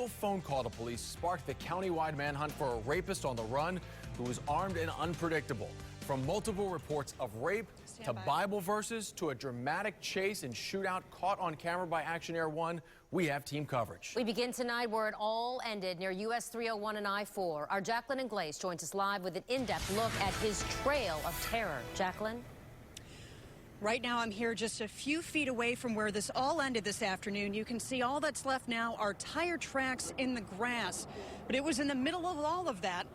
single phone call to police sparked the countywide manhunt for a rapist on the run who was armed and unpredictable. From multiple reports of rape to Bible verses to a dramatic chase and shootout caught on camera by Action Air 1, we have team coverage. We begin tonight where it all ended near US 301 and I-4. Our Jacqueline Inglace joins us live with an in-depth look at his trail of terror. Jacqueline? Right now, I'm here just a few feet away from where this all ended this afternoon. You can see all that's left now are tire tracks in the grass. But it was in the middle of all of that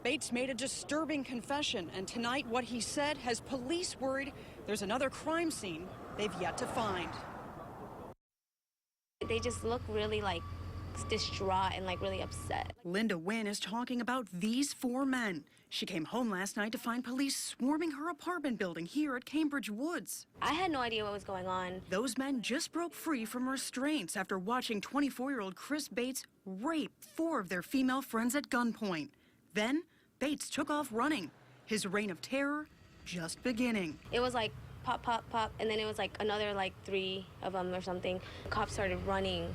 Bates made a disturbing confession. And tonight, what he said has police worried there's another crime scene they've yet to find. They just look really distraught and really upset. Linda Wynn is talking about these four men. She came home last night to find police swarming her apartment building here at Cambridge Woods. I had no idea what was going on. Those men just broke free from restraints after watching 24-year-old Chris Bates rape four of their female friends at gunpoint. Then Bates took off running, his reign of terror just beginning. It was like pop, pop, pop, and then it was another three of them or something. Cops started running,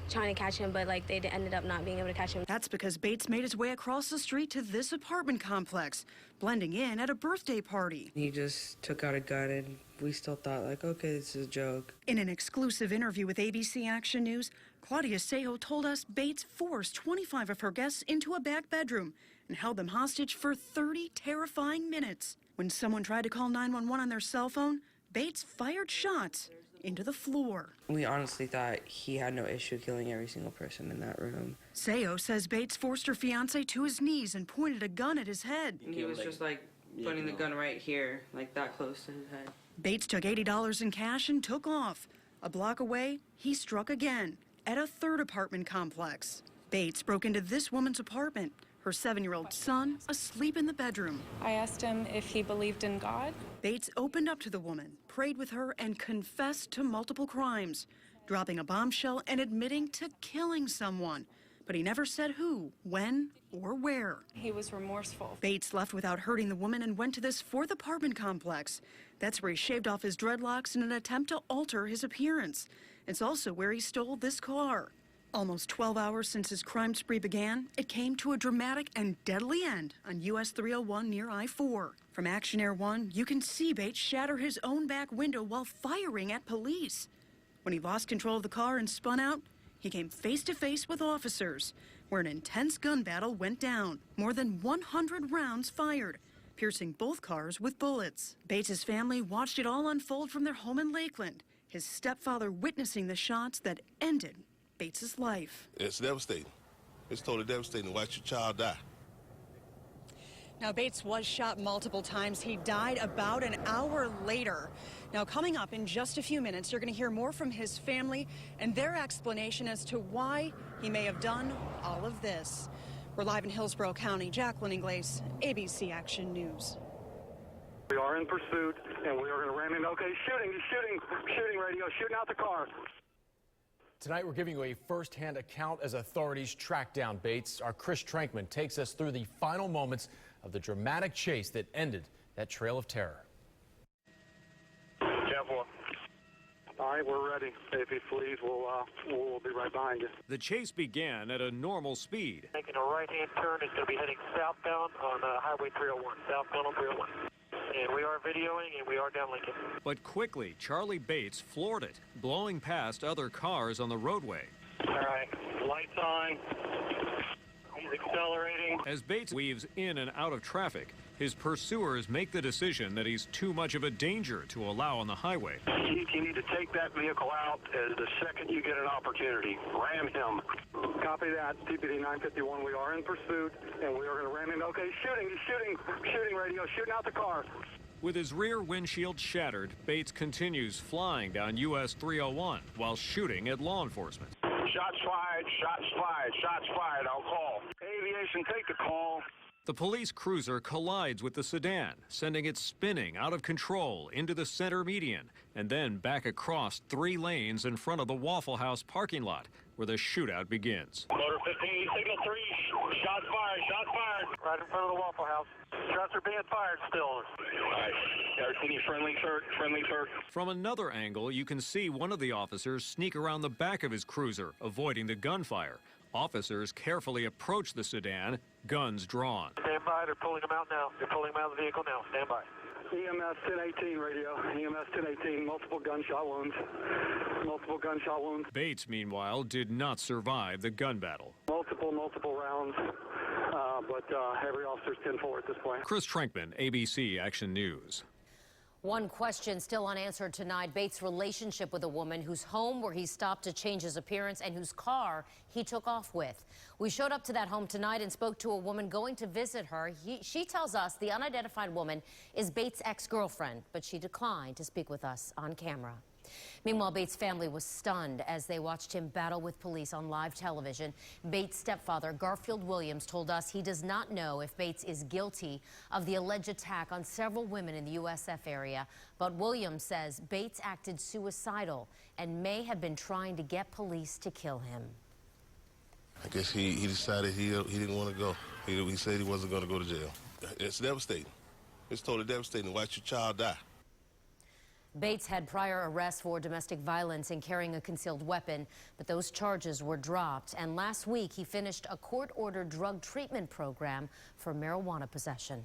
trying to catch him, but they ended up not being able to catch him. That's because Bates made his way across the street to this apartment complex, blending in at a birthday party. He just took out a gun, and we still thought, okay, this is a joke. In an exclusive interview with ABC Action News, Claudia Sejo told us Bates forced 25 of her guests into a back bedroom and held them hostage for 30 terrifying minutes. When someone tried to call 911 on their cell phone, Bates fired shots into the floor. We honestly thought he had no issue killing every single person in that room. Sejo says Bates forced her fiance to his knees and pointed a gun at his head. He was just putting the gun right here, that close to his head. Bates took $80 in cash and took off. A block away, he struck again at a third apartment complex. Bates broke into this woman's apartment, her 7-year-old son asleep in the bedroom. I asked him if he believed in God. Bates opened up to the woman, prayed with her, and confessed to multiple crimes, dropping a bombshell and admitting to killing someone. But he never said who, when, or where. He was remorseful. Bates left without hurting the woman and went to this fourth apartment complex. That's where he shaved off his dreadlocks in an attempt to alter his appearance. It's also where he stole this car. Almost 12 hours since his crime spree began, it came to a dramatic and deadly end on US 301 near I-4. From Action Air 1, you can see Bates shatter his own back window while firing at police. When he lost control of the car and spun out, he came face to face with officers, where an intense gun battle went down. More than 100 rounds fired, piercing both cars with bullets. Bates's family watched it all unfold from their home in Lakeland, his stepfather witnessing the shots that ended Bates's life. It's devastating. It's totally devastating to watch your child die. Now, Bates was shot multiple times. He died about an hour later. Now, coming up in just a few minutes, you're going to hear more from his family and their explanation as to why he may have done all of this. We're live in Hillsborough County. Jacqueline Inglace, ABC Action News. We are in pursuit, and we are going to ram him. Okay, shooting radio, shooting out the car. Tonight, we're giving you a first-hand account as authorities track down Bates. Our Chris Trankman takes us through the final moments of the dramatic chase that ended that trail of terror. All right, we're ready. If he flees, we'll be right behind you. The chase began at a normal speed. Making a right-hand turn, it's going to be heading southbound on Highway 301. Southbound on 301. And we are videoing, and we are down Lincoln. But quickly, Charlie Bates floored it, blowing past other cars on the roadway. All right, lights on. He's accelerating. As Bates weaves in and out of traffic, his pursuers make the decision that he's too much of a danger to allow on the highway. You need to take that vehicle out as the second you get an opportunity. Ram him. Copy that. TPD 951, we are in pursuit, and we are going to ram him. Okay, shooting radio, shooting out the car. With his rear windshield shattered, Bates continues flying down US 301 while shooting at law enforcement. Shots fired, I'll call. Aviation, take the call. The police cruiser collides with the sedan, sending it spinning out of control into the center median and then back across 3 lanes in front of the Waffle House parking lot, where the shootout begins. Motor 15, signal 3, shots fired. Right in front of the Waffle House. Shots are being fired still. All right, everything friendly, sir. From another angle, you can see one of the officers sneak around the back of his cruiser, avoiding the gunfire. Officers carefully approach the sedan, guns drawn. Stand by. They're pulling him out now. They're pulling him out of the vehicle now. Stand by. EMS 1018 radio. EMS 1018. Multiple gunshot wounds. Multiple gunshot wounds. Bates, meanwhile, did not survive the gun battle. Multiple rounds. But every officer's 10-4 at this point. Chris Trankman, ABC Action News. One question still unanswered tonight. Bates' relationship with a woman whose home where he stopped to change his appearance and whose car he took off with. We showed up to that home tonight and spoke to a woman going to visit her. She tells us the unidentified woman is Bates' ex-girlfriend, but she declined to speak with us on camera. Meanwhile, Bates' family was stunned as they watched him battle with police on live television. Bates' stepfather, Garfield Williams, told us he does not know if Bates is guilty of the alleged attack on several women in the USF area. But Williams says Bates acted suicidal and may have been trying to get police to kill him. I guess he decided he didn't want to go. He said he wasn't going to go to jail. It's devastating. It's totally devastating to watch your child die. Bates had prior arrests for domestic violence and carrying a concealed weapon, but those charges were dropped. And last week, he finished a court-ordered drug treatment program for marijuana possession.